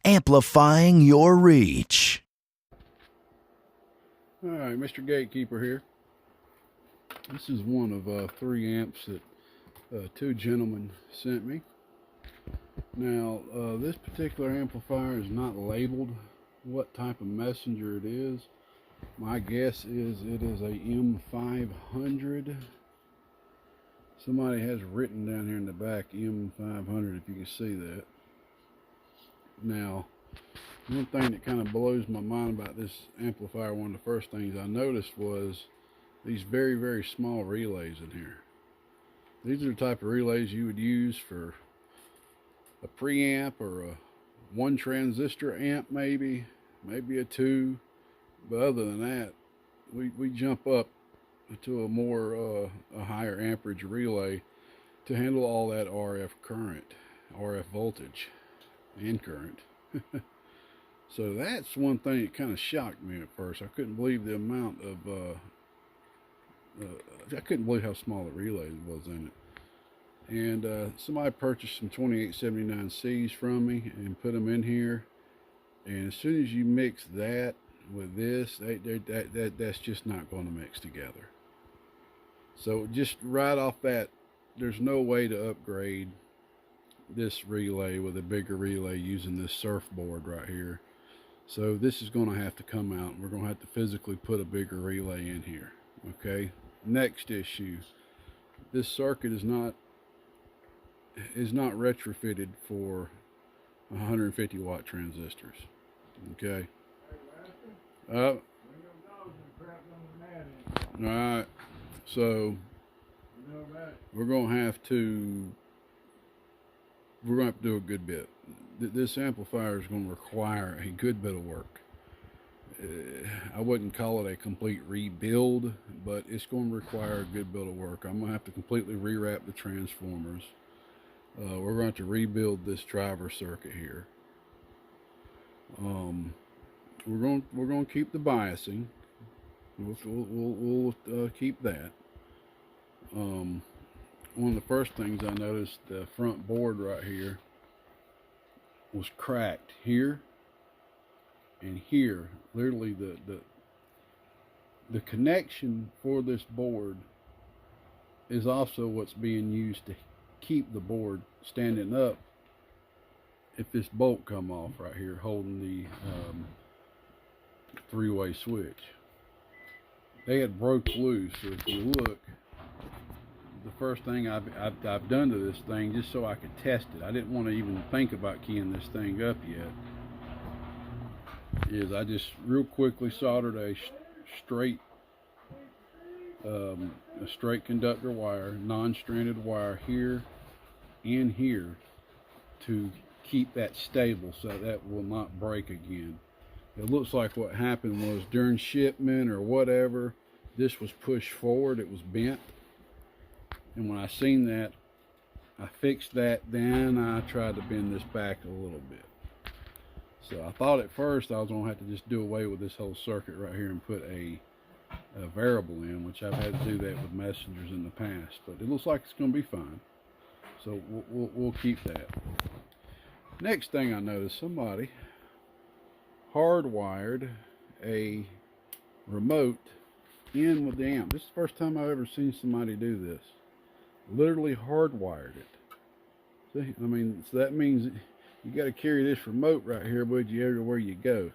amplifying your reach. All right, Mr. Gatekeeper here. This is one of 3 amps that 2 gentlemen sent me. Now, this particular amplifier is not labeled what type of messenger it is. My guess is it is a M500. Somebody has written down here in the back M500, if you can see that. Now, one thing that kind of blows my mind about this amplifier, one of the first things I noticed was these very, very small relays in here. These are the type of relays you would use for a preamp or a 1 transistor amp, maybe a 2. But other than that, we jump up to a more a higher amperage relay to handle all that RF current, RF voltage and current. So that's one thing that kind of shocked me at first. I couldn't believe the amount of I couldn't believe how small the relay was in it. And somebody purchased some 2879Cs from me and put them in here. And as soon as you mix that with this, that's just not going to mix together. So just right off that, there's no way to upgrade this relay with a bigger relay using this surfboard right here. So this is going to have to come out, and we're going to have to physically put a bigger relay in here. Okay. Next issue, this circuit is not retrofitted for 150 watt transistors. Okay. All right. So we're gonna have to do a good bit. This amplifier is going to require a good bit of work. I wouldn't call it a complete rebuild, but it's going to require a good bit of work. I'm going to have to completely rewrap the transformers. We're going to have to rebuild this driver circuit here. We're going to keep the biasing. We'll keep that. One of the first things I noticed, the front board right here was cracked here and here. Literally the connection for this board is also what's being used to keep the board standing up if this bolt come off right here holding the 3-way switch. They had broke loose. So if you look, the first thing I've done to this thing, just so I could test it, I didn't want to even think about keying this thing up yet, is I just real quickly soldered a straight conductor wire, non-stranded wire here and here to keep that stable so that will not break again. It looks like what happened was during shipment or whatever, this was pushed forward, it was bent. And when I seen that, I fixed that, then I tried to bend this back a little bit. So I thought at first I was going to have to just do away with this whole circuit right here and put a variable in, which I've had to do that with messengers in the past. But it looks like it's going to be fine. So we'll keep that. Next thing I noticed, somebody hardwired a remote in with the amp. This is the first time I've ever seen somebody do this. Literally hardwired it. See, I mean, so that means you got to carry this remote right here with you everywhere you go.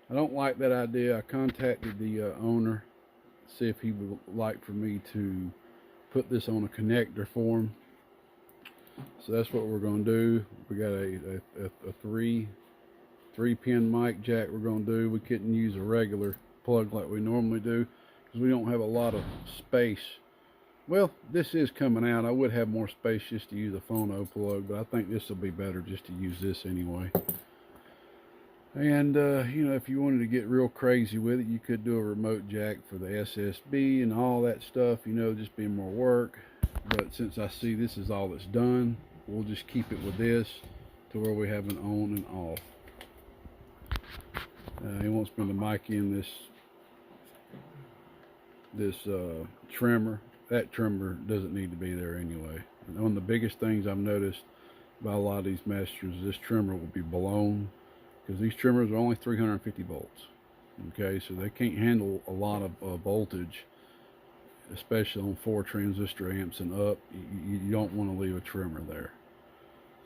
I don't like that idea. I contacted the owner, see if he would like for me to put this on a connector for him. So that's what we're going to do. We got a 3-pin mic jack we're going to do. We couldn't use a regular plug like we normally do because we don't have a lot of space. Well, this is coming out. I would have more space just to use a phono plug, but I think this will be better just to use this anyway. And, you know, if you wanted to get real crazy with it, you could do a remote jack for the SSB and all that stuff, you know, just be more work. But since I see this is all that's done, we'll just keep it with this to where we have an on and off. He wants me to mic in this trimmer. That trimmer doesn't need to be there anyway. And one of the biggest things I've noticed by a lot of these messengers, this trimmer will be blown because these trimmers are only 350 volts. Okay, so they can't handle a lot of voltage, especially on 4 transistor amps and up. You don't want to leave a trimmer there.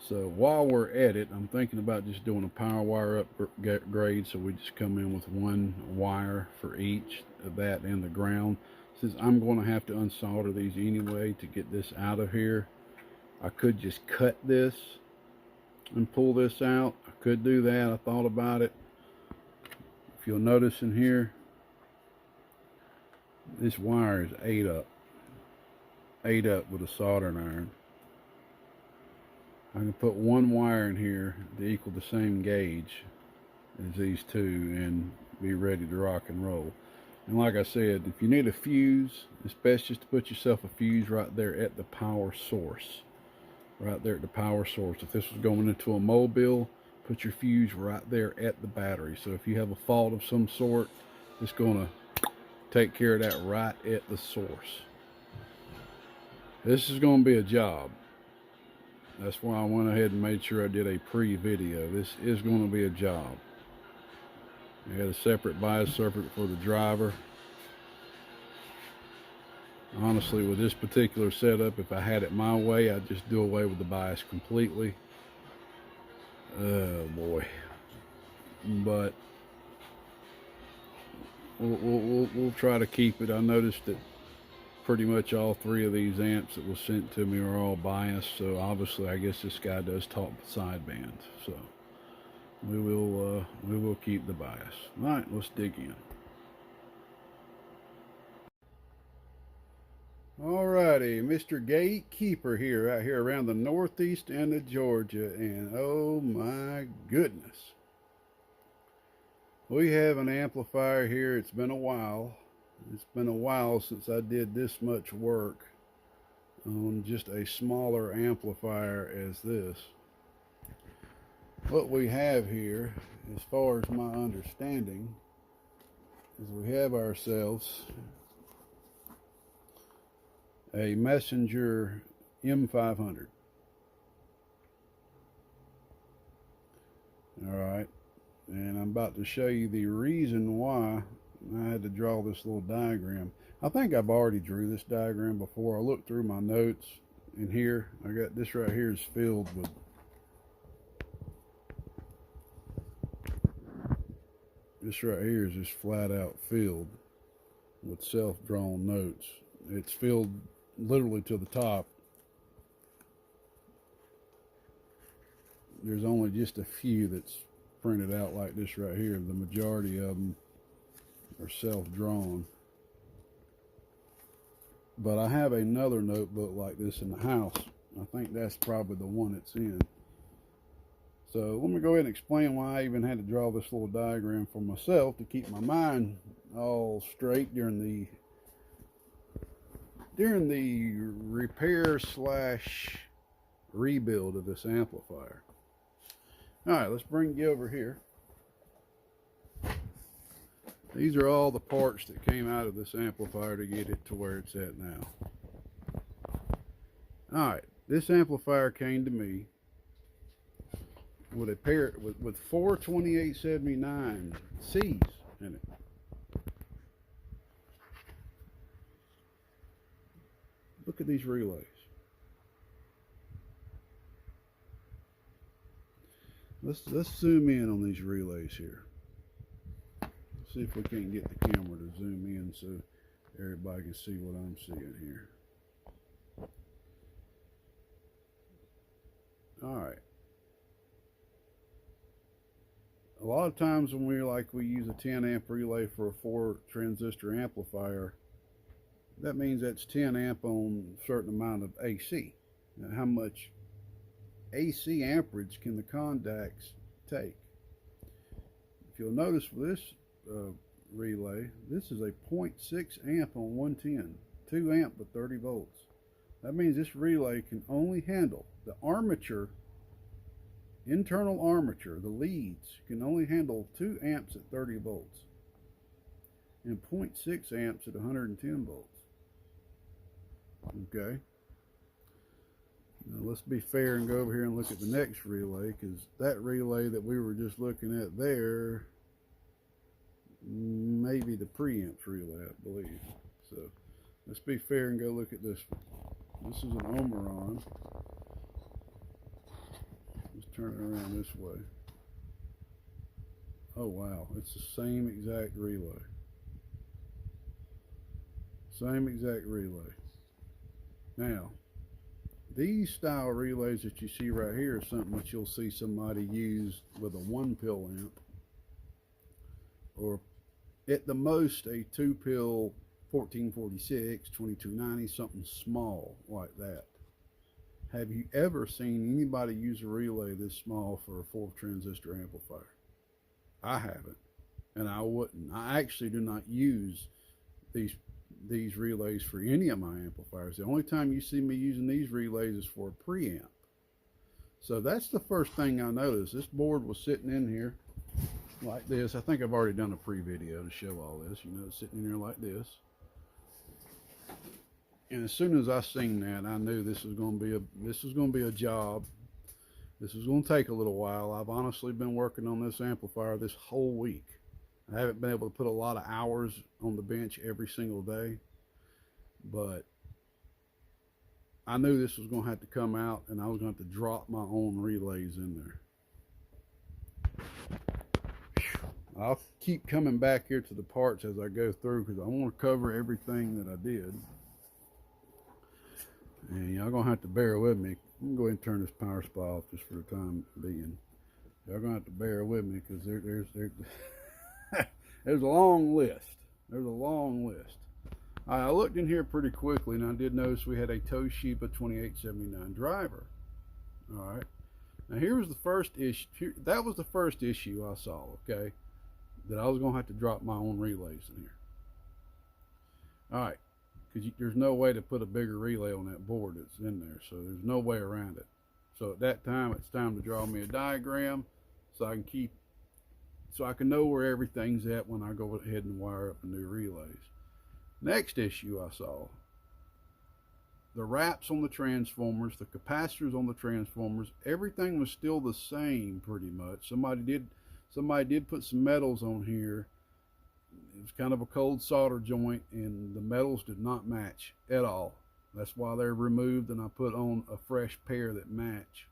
So while we're at it, I'm thinking about just doing a power wire upgrade. So we just come in with 1 wire for each of that and the ground. Since I'm going to have to unsolder these anyway to get this out of here, I could just cut this and pull this out. I could do that. I thought about it. If you'll notice in here, this wire is 8 up with a soldering iron. I can put 1 wire in here to equal the same gauge as these 2 and be ready to rock and roll. And like I said, if you need a fuse, it's best just to put yourself a fuse right there at the power source. Right there at the power source. If this was going into a mobile, put your fuse right there at the battery. So if you have a fault of some sort, it's going to take care of that right at the source. This is going to be a job. That's why I went ahead and made sure I did a pre-video. This is going to be a job. I got a separate bias circuit for the driver. Honestly, with this particular setup, if I had it my way, I'd just do away with the bias completely. Oh boy. But we'll try to keep it. I noticed that pretty much all 3 of these amps that was sent to me are all biased, so obviously I guess this guy does top sidebands. So we will keep the bias. All right, let's dig in. Alrighty, Mr. Gatekeeper here, out here around the northeast end of Georgia, and oh my goodness, we have an amplifier here. It's been a while. It's been a while since I did this much work on just a smaller amplifier as this. What we have here, as far as my understanding, is we have ourselves a Messenger M500. Alright, and I'm about to show you the reason why I had to draw this little diagram. I think I've already drew this diagram before. I looked through my notes in here. I got this right here is filled with this right here is just flat out filled with self-drawn notes. It's filled literally to the top. There's only just a few that's printed out like this right here. The majority of them are self-drawn. But I have another notebook like this in the house. I think that's probably the one it's in. So let me go ahead and explain why I even had to draw this little diagram for myself to keep my mind all straight during the repair slash rebuild of this amplifier. Alright, let's bring you over here. These are all the parts that came out of this amplifier to get it to where it's at now. Alright, this amplifier came to me with a pair with 4 2879 C's in it. Look at these relays. Let's zoom in on these relays here. See if we can't get the camera to zoom in so everybody can see what I'm seeing here. Alright. A lot of times when we use a 10 amp relay for a 4 transistor amplifier, that means that's 10 amp on a certain amount of AC. Now, how much AC amperage can the contacts take? If you'll notice for this relay, this is a 0.6 amp on 110, 2 amp but 30 volts. That means this relay can only handle the armature, internal armature, the leads can only handle 2 amps at 30 volts and 0.6 amps at 110 volts. Okay. Now let's be fair and go over here and look at the next relay, because that relay that we were just looking at there, maybe the preamps relay, I believe. So let's be fair and go look at this one. This is an Omeron. Let's turn it around this way. Oh wow, it's the same exact relay. Same exact relay. Now, these style relays that you see right here are something that you'll see somebody use with a 1-pill amp, or at the most a 2-pill 1446, 2290, something small like that. Have you ever seen anybody use a relay this small for a 4-transistor amplifier? I haven't, and I wouldn't. I actually do not use these relays for any of my amplifiers. The only time you see me using these relays is for a preamp. So that's the first thing I noticed. This board was sitting in here like this. I think I've already done a pre-video to show all this. You know, it's sitting in here like this. And as soon as I seen that, I knew this was going to be a job. This was going to take a little while. I've honestly been working on this amplifier this whole week. I haven't been able to put a lot of hours on the bench every single day, but I knew this was going to have to come out, and I was going to have to drop my own relays in there. I'll keep coming back here to the parts as I go through, because I want to cover everything that I did. And y'all going to have to bear with me. I'm going to go ahead and turn this power supply off just for the time being. Y'all going to have to bear with me, because there's a long list. There's a long list. I looked in here pretty quickly, and I did notice we had a Toshiba 2879 driver. All right. Now here was the first issue. That was the first issue I saw, okay, that I was going to have to drop my own relays in here. All right, because there's no way to put a bigger relay on that board that's in there, so there's no way around it. So at that time, it's time to draw me a diagram so I can know where everything's at when I go ahead and wire up the new relays. Next issue I saw, the wraps on the transformers, the capacitors on the transformers, everything was still the same pretty much. Somebody did put some metals on here. It was kind of a cold solder joint, and the metals did not match at all. That's why they're removed, and I put on a fresh pair that match.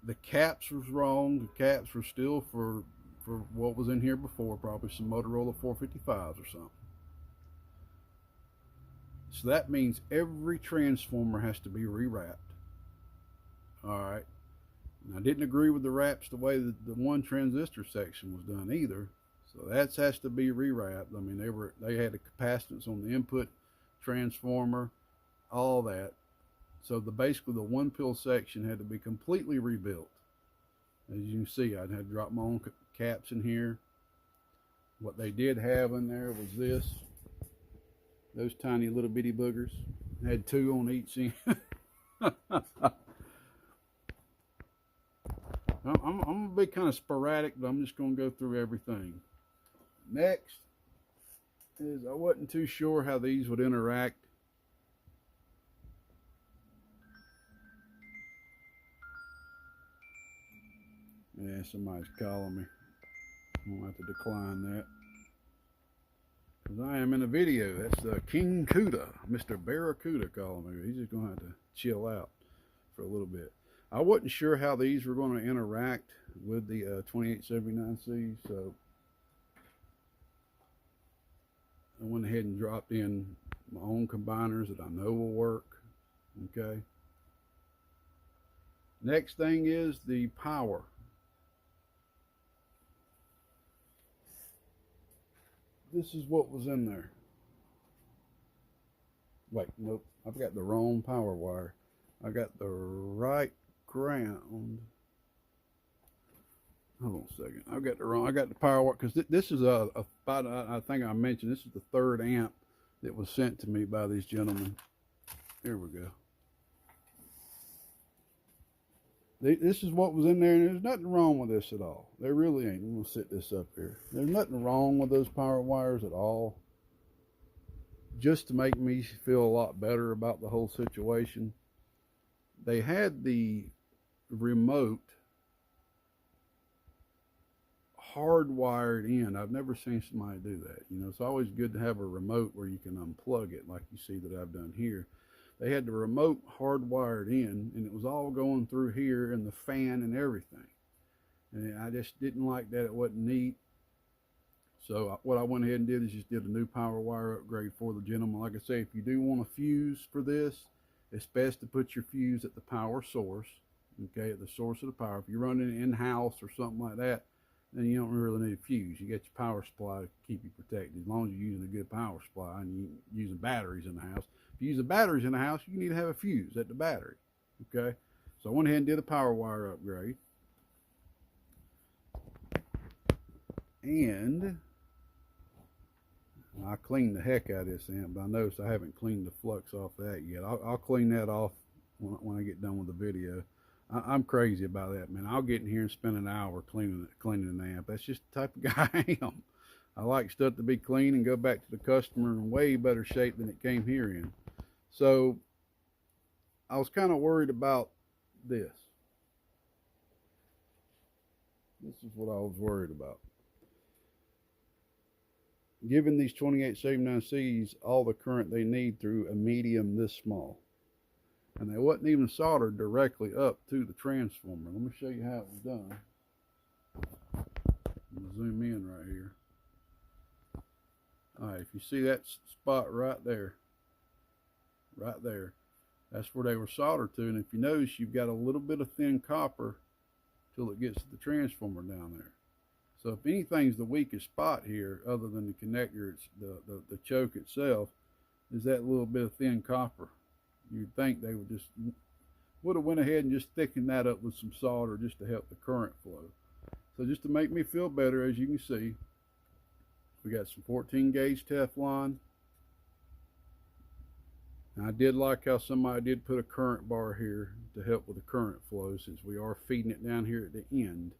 The caps was wrong. The caps were still for what was in here before, probably some Motorola 455s or something. So that means every transformer has to be rewrapped. All right. And I didn't agree with the wraps the way that the one transistor section was done either. So that has to be rewrapped. I mean, they had the capacitance on the input transformer, all that. So basically the 1-pill section had to be completely rebuilt. As you can see, I had to drop my own caps in here. What they did have in there was those tiny little bitty boogers. I had 2 on each end. I'm going to be kind of sporadic, but I'm just going to go through everything. Next is, I wasn't too sure how these would interact. Yeah, somebody's calling me. I'm going to have to decline that, because I am in a video. That's King Cuda, Mr. Barracuda calling me. He's just going to have to chill out for a little bit. I wasn't sure how these were going to interact with the 2879C, so I went ahead and dropped in my own combiners that I know will work. Okay. Next thing is the power. This is what was in there. Wait, nope, I've got the wrong power wire. I got the right ground. Hold on a second. I got the power wire, because this is I think I mentioned, this is the 3rd amp that was sent to me by these gentlemen. Here we go. This is what was in there, and there's nothing wrong with this at all. There really ain't. I'm going to set this up here. There's nothing wrong with those power wires at all. just to make me feel a lot better about the whole situation, they had the remote hardwired in. I've never seen somebody do that. You know, it's always good to have a remote where you can unplug it, like you see that I've done here. They had the remote hardwired in, and it was all going through here and the fan and everything. And I just didn't like that. It wasn't neat. So what I went ahead and did is just did a new power wire upgrade for the gentleman. Like I say, if you do want a fuse for this, it's best to put your fuse at the power source, okay, at the source of the power. If you're running it in-house or something like that, then you don't really need a fuse. You get your power supply to keep you protected, as long as you're using a good power supply and you're using batteries in the house. If you're using batteries in the house, you need to have a fuse at the battery, okay? So I went ahead and did a power wire upgrade. And I cleaned the heck out of this amp, but I noticed I haven't cleaned the flux off that yet. I'll clean that off when I get done with the video. I'm crazy about that, man. I'll get in here and spend an hour cleaning an amp. That's just the type of guy I am. I like stuff to be clean and go back to the customer in way better shape than it came here in. So I was kind of worried about this. This is what I was worried about. Giving these 2879Cs all the current they need through a medium this small. And they wasn't even soldered directly up to the transformer. Let me show you how it was done. I'm going to zoom in right here. Alright, if you see that spot right there, that's where they were soldered to. And if you notice, you've got a little bit of thin copper till it gets to the transformer down there. So if anything's the weakest spot here, other than the connector, it's the choke itself, is that little bit of thin copper. You'd think they would have went ahead and just thickened that up with some solder just to help the current flow. So just to make me feel better, as you can see, we got some 14 gauge Teflon. And I did like how somebody did put a current bar here to help with the current flow, since we are feeding it down here at the end.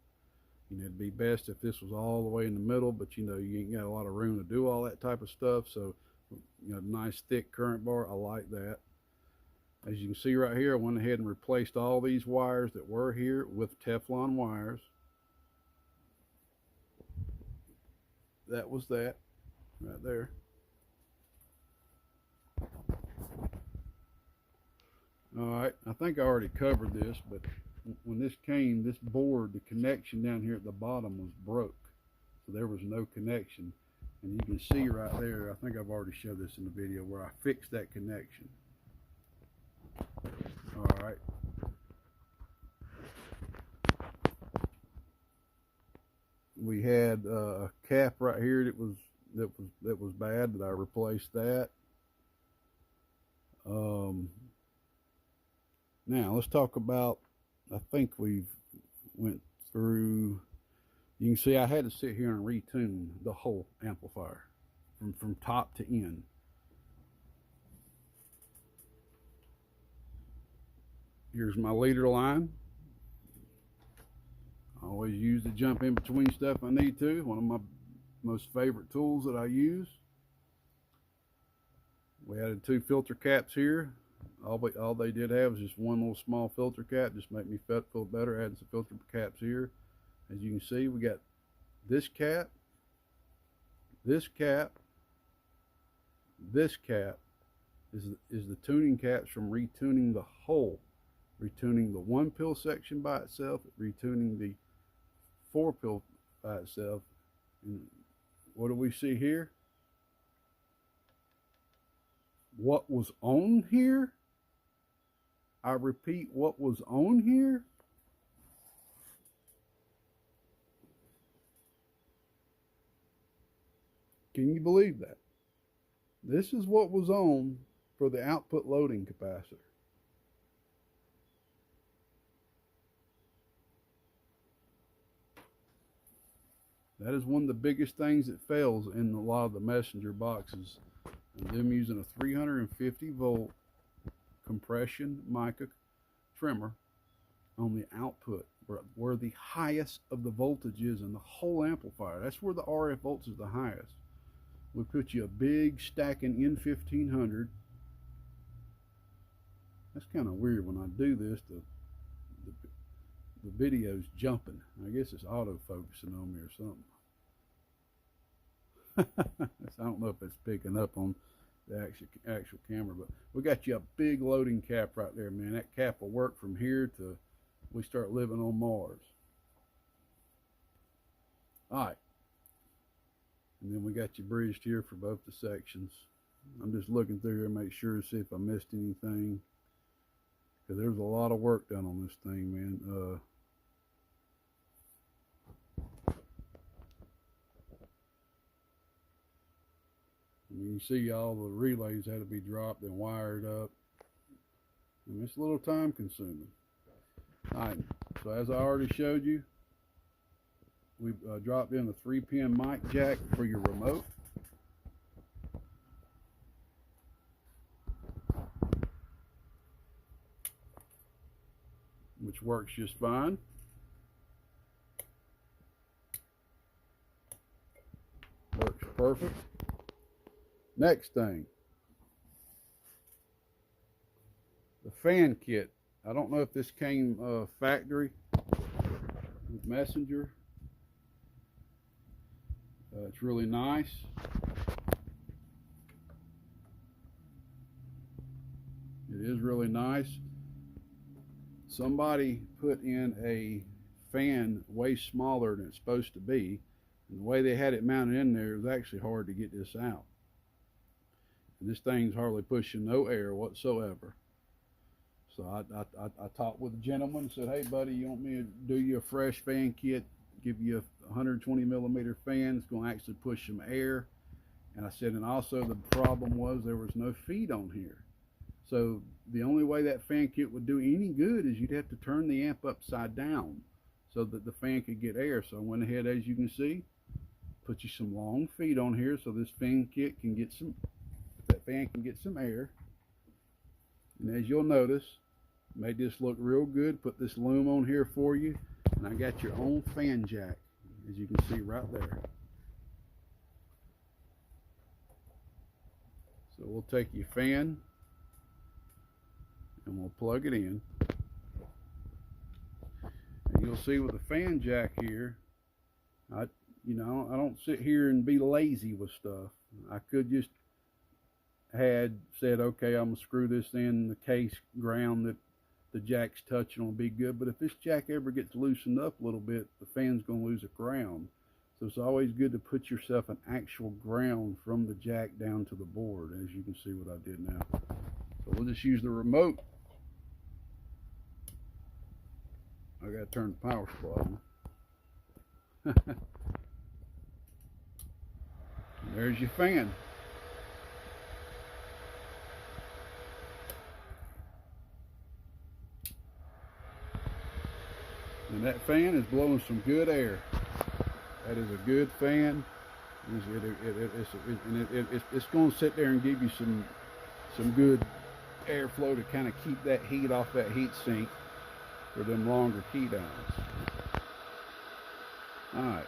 You know, it'd be best if this was all the way in the middle, but you know, you ain't got a lot of room to do all that type of stuff. So, you know, nice thick current bar, I like that. As you can see right here, I went ahead and replaced all these wires that were here with Teflon wires. That was that right there. All right, I think I already covered this, but when this came, this board, the connection down here at the bottom was broke. So there was no connection. And you can see right there, I think I've already showed this in the video, where I fixed that connection. All right. We had a cap right here that was bad, but I replaced that. Now let's talk about, I think we've went through, you can see I had to sit here and retune the whole amplifier from top to end. Here's my leader line. I always use to jump in between stuff I need to. One of my most favorite tools that I use. We added 2 filter caps here. All they did have was just one little small filter cap, just make me feel better. Adding some filter caps here. As you can see, we got this cap, this cap, this cap is the tuning caps from retuning the whole. Retuning the 1 pill section by itself, retuning the 4 pill by itself. And what do we see here? What was on here? I repeat, what was on here? Can you believe that? This is what was on for the output loading capacitor. That is one of the biggest things that fails in a lot of the messenger boxes. And them using a 350 volt compression mica trimmer on the output, where the highest of the voltage is in the whole amplifier. That's where the RF voltage is the highest. we put you a big stacking M500. That's kind of weird when I do this. The video's jumping. I guess it's auto-focusing on me or something. I don't know if it's picking up on the actual camera, but we got you a big loading cap right there, man. That cap will work from here to we start living on Mars. All right. And then we got you bridged here for both the sections. I'm just looking through here to make sure to see if I missed anything, because there's a lot of work done on this thing, man. You see all the relays had to be dropped and wired up. And it's a little time consuming. Alright, so as I already showed you, we dropped in a 3-pin mic jack for your remote. Which works just fine. Works perfect. Next thing, the fan kit. I don't know if this came factory with Messenger. It's really nice. It is really nice. Somebody put in a fan way smaller than it's supposed to be, and the way they had it mounted in there, it was actually hard to get this out. And this thing's hardly pushing no air whatsoever. So I talked with a gentleman and said, hey buddy, you want me to do you a fresh fan kit, give you a 120 millimeter fan, it's going to actually push some air. And I said, and also the problem was there was no feed on here. So the only way that fan kit would do any good is you'd have to turn the amp upside down so that the fan could get air. So I went ahead, as you can see, put you some long feet on here so this fan kit can get some, that fan can get some air. And as you'll notice, made this look real good. Put this loom on here for you, and I got your own fan jack, as you can see right there. So we'll take your fan and we'll plug it in, and you'll see with the fan jack here, I don't sit here and be lazy with stuff. I could just had said, okay, I'm gonna screw this in the case ground that the jack's touching will be good, but if this jack ever gets loosened up a little bit, the fan's gonna lose a ground. So it's always good to put yourself an actual ground from the jack down to the board, as you can see what I did now. So we'll just use the remote. I gotta turn the power supply on. There's your fan. And that fan is blowing some good air. That is a good fan. It's going to sit there and give you some good airflow to kind of keep that heat off that heat sink for them longer key downs. Alright.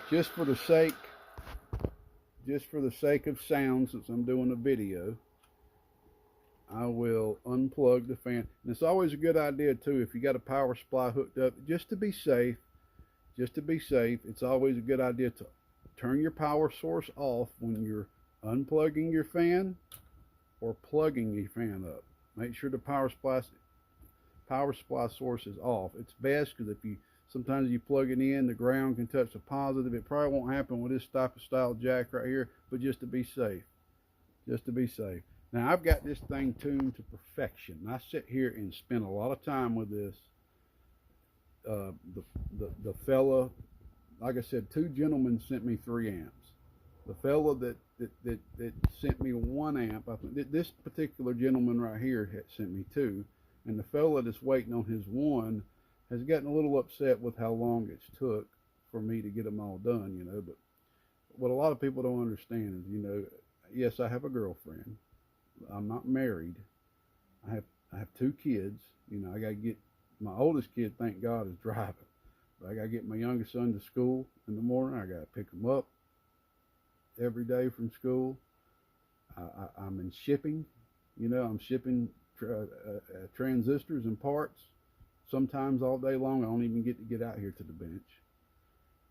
Just for the sake of sound, since I'm doing a video, I will unplug the fan. And it's always a good idea too, if you got a power supply hooked up, just to be safe, it's always a good idea to turn your power source off when you're unplugging your fan or plugging your fan up. Make sure the power supply source is off. It's best because sometimes you plug it in, the ground can touch the positive. It probably won't happen with this type of style jack right here, but just to be safe. Now I've got this thing tuned to perfection. I sit here and spend a lot of time with this. The fella, like I said, 2 gentlemen sent me 3 amps. The fella that sent me 1 amp, I think this particular gentleman right here had sent me 2, and the fella that's waiting on his 1 has gotten a little upset with how long it's took for me to get them all done, but what a lot of people don't understand is, yes, I have a girlfriend. I'm not married. I have 2 kids. I gotta get my oldest kid, thank God, is driving. But I gotta get my youngest son to school in the morning. I gotta pick him up. every day from school. I'm in shipping. You know, I'm shipping transistors and parts. Sometimes all day long. I don't even get to get out here to the bench.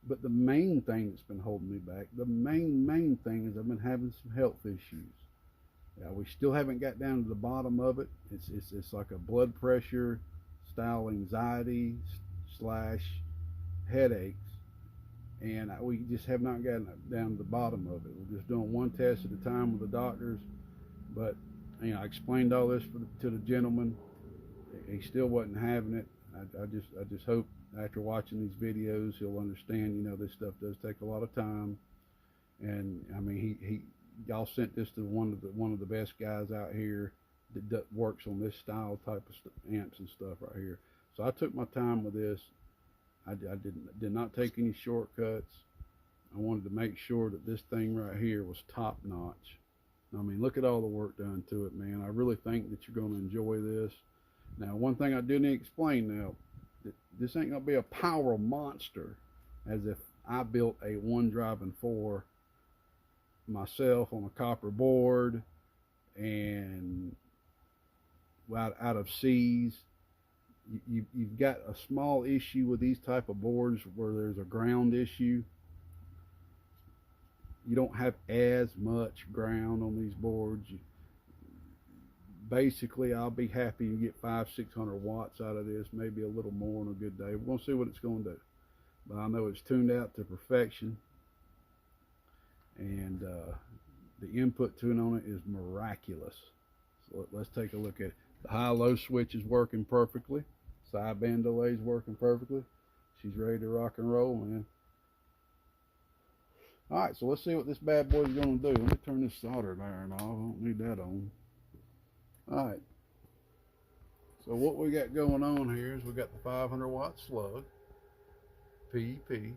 But the main thing that's been holding me back, the main thing is I've been having some health issues. We still haven't got down to the bottom of it. It's like a blood pressure style anxiety slash headaches, and we just have not gotten down to the bottom of it. We're just doing one test at a time with the doctors. But I explained all this to the gentleman. He still wasn't having it. I just hope after watching these videos he'll understand. This stuff does take a lot of time, and I mean y'all sent this to one of the best guys out here that works on this style type of amps and stuff right here. So I took my time with this. I did not take any shortcuts. I wanted to make sure that this thing right here was top notch. I mean, look at all the work done to it, man. I really think that you're going to enjoy this. Now, one thing I do need to explain now, this ain't going to be a power monster as if I built a 1-driving-4 myself on a copper board and out of C's. You've got a small issue with these type of boards where there's a ground issue. You don't have as much ground on these boards. Basically, I'll be happy to get 500-600 watts out of this, maybe a little more on a good day. We're going to see what it's going to do. But I know it's tuned out to perfection. And the input tune on it is miraculous. So let's take a look at it. The high-low switch is working perfectly. Sideband delay is working perfectly. She's ready to rock and roll, man. Alright, so let's see what this bad boy is going to do. Let me turn this soldering iron off. I don't need that on. Alright. So what we got going on here is we got the 500 watt slug, PEP,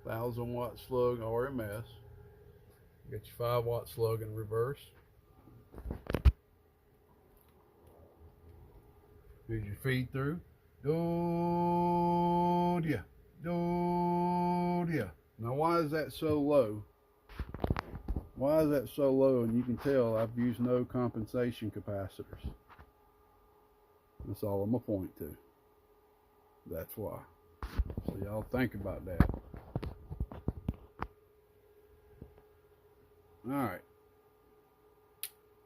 1000 watt slug RMS. You got your 5 watt slug in reverse. Here's your feed through. Do-dia, do-dia. Now why is that so low? Why is that so low? And you can tell I've used no compensation capacitors. That's all I'm gonna point to. That's why. So y'all think about that. Alright.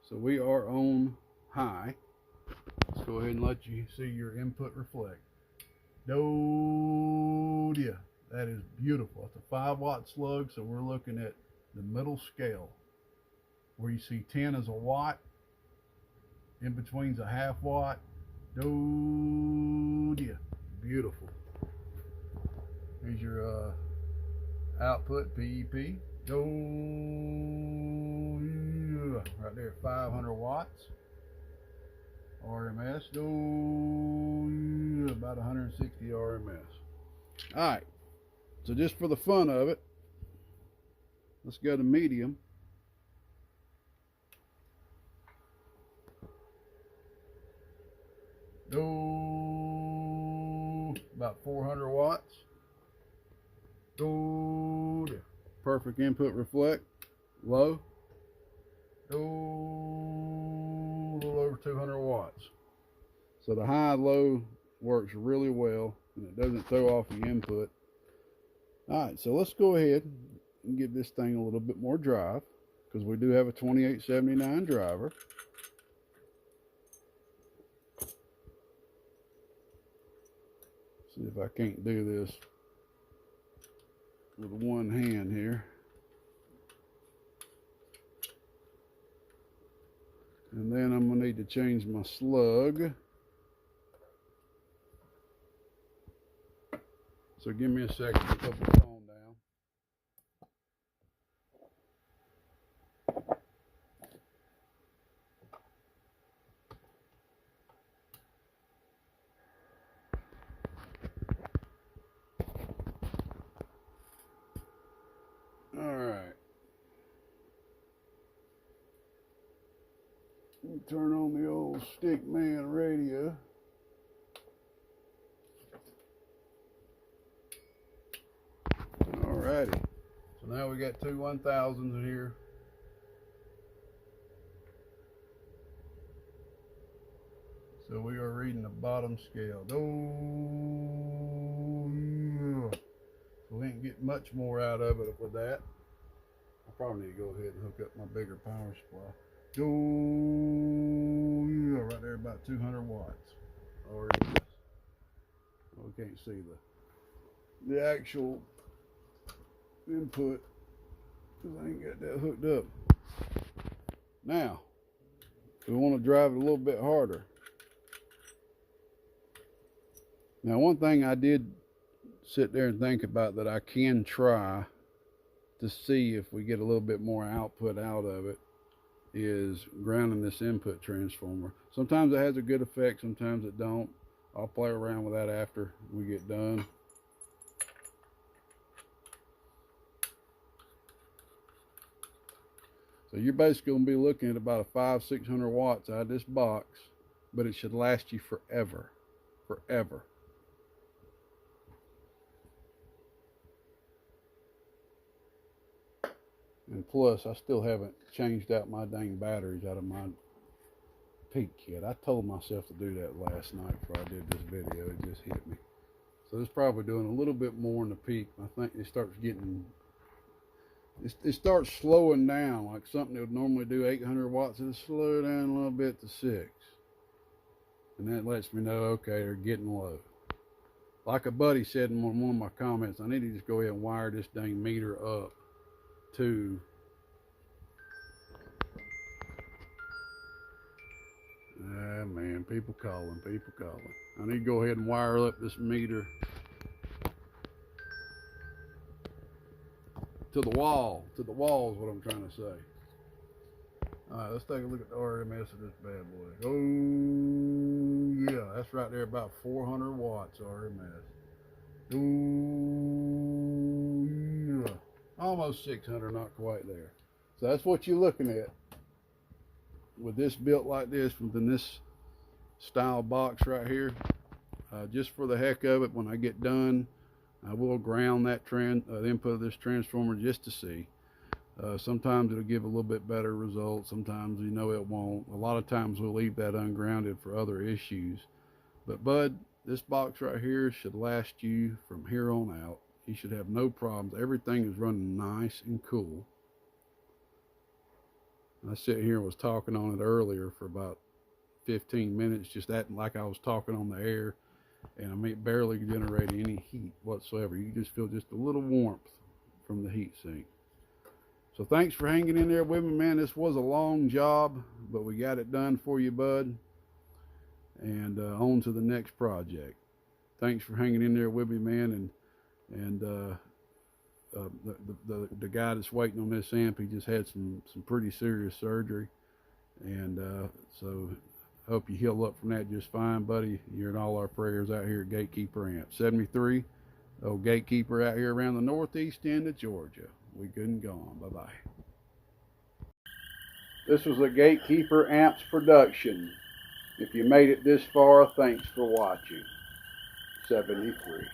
So we are on high. Let's go ahead and let you see your input reflect. Do-dia. That is beautiful. It's a 5 watt slug, so we're looking at the middle scale where you see 10 is a watt, in between's a half watt. Do-dia. Beautiful. Here's your output PEP. Do-dia. Right there, 500 watts. RMS, about 160 RMS. Alright, so just for the fun of it, let's go to medium. About 400 watts. Perfect input reflect. Low. A little over 200 watts. So the high-low works really well, and it doesn't throw off the input. Alright, so let's go ahead and give this thing a little bit more drive, because we do have a 2879 driver. See if I can't do this with one hand here. And then I'm going to need to change my slug. So give me a second to put the phone down. All right. Let me turn on the old Stickman radio. Alrighty. So So now we got two 1000s in here. So we are reading the bottom scale. Oh, yeah. So we ain't getting much more out of it with that. I probably need to go ahead and hook up my bigger power supply. Oh, yeah, right there about 200 watts. Already is. Well, we can't see the actual input because I ain't got that hooked up. Now, we want to drive it a little bit harder. Now, one thing I did sit there and think about that I can try to see if we get a little bit more output out of it is grounding this input transformer. Sometimes it has a good effect, sometimes it don't. I'll play around with that after we get done. So you're basically going to be looking at about a 500-600 watts out of this box, but it should last you forever. Forever. And plus, I still haven't changed out my dang batteries out of my peak kit. I told myself to do that last night before I did this video. It just hit me. So it's probably doing a little bit more in the peak. I think it starts getting, it starts slowing down. Like something that would normally do 800 watts, it'll slow down a little bit to 6. And that lets me know, okay, they're getting low. Like a buddy said in one of my comments, I need to just go ahead and wire this dang meter up to man, people calling. I need to go ahead and wire up this meter to the wall is what I'm trying to say. Alright, let's take a look at the RMS of this bad boy. Oh yeah, that's right there about 400 watts RMS. Oh yeah, almost 600, not quite there. So that's what you're looking at with this built like this, within this style box right here. Just for the heck of it, when I get done, I will ground that the input of this transformer just to see. Sometimes it'll give a little bit better result, sometimes it won't. A lot of times we'll leave that ungrounded for other issues. But bud, this box right here should last you from here on out. You should have no problems. Everything is running nice and cool. I sit here and was talking on it earlier for about 15 minutes, just acting like I was talking on the air, and I barely generating any heat whatsoever. You can just feel just a little warmth from the heat sink. So thanks for hanging in there with me, man. This was a long job, but we got it done for you, bud. And on to the next project. Thanks for hanging in there with me, man. And the guy that's waiting on this amp, he just had some pretty serious surgery, and so hope you heal up from that just fine, buddy. You're in all our prayers out here at Gatekeeper Amp 73. Old Gatekeeper out here around the northeast end of Georgia. We good and gone. Bye bye. This was a Gatekeeper Amps production. If you made it this far, thanks for watching. 73.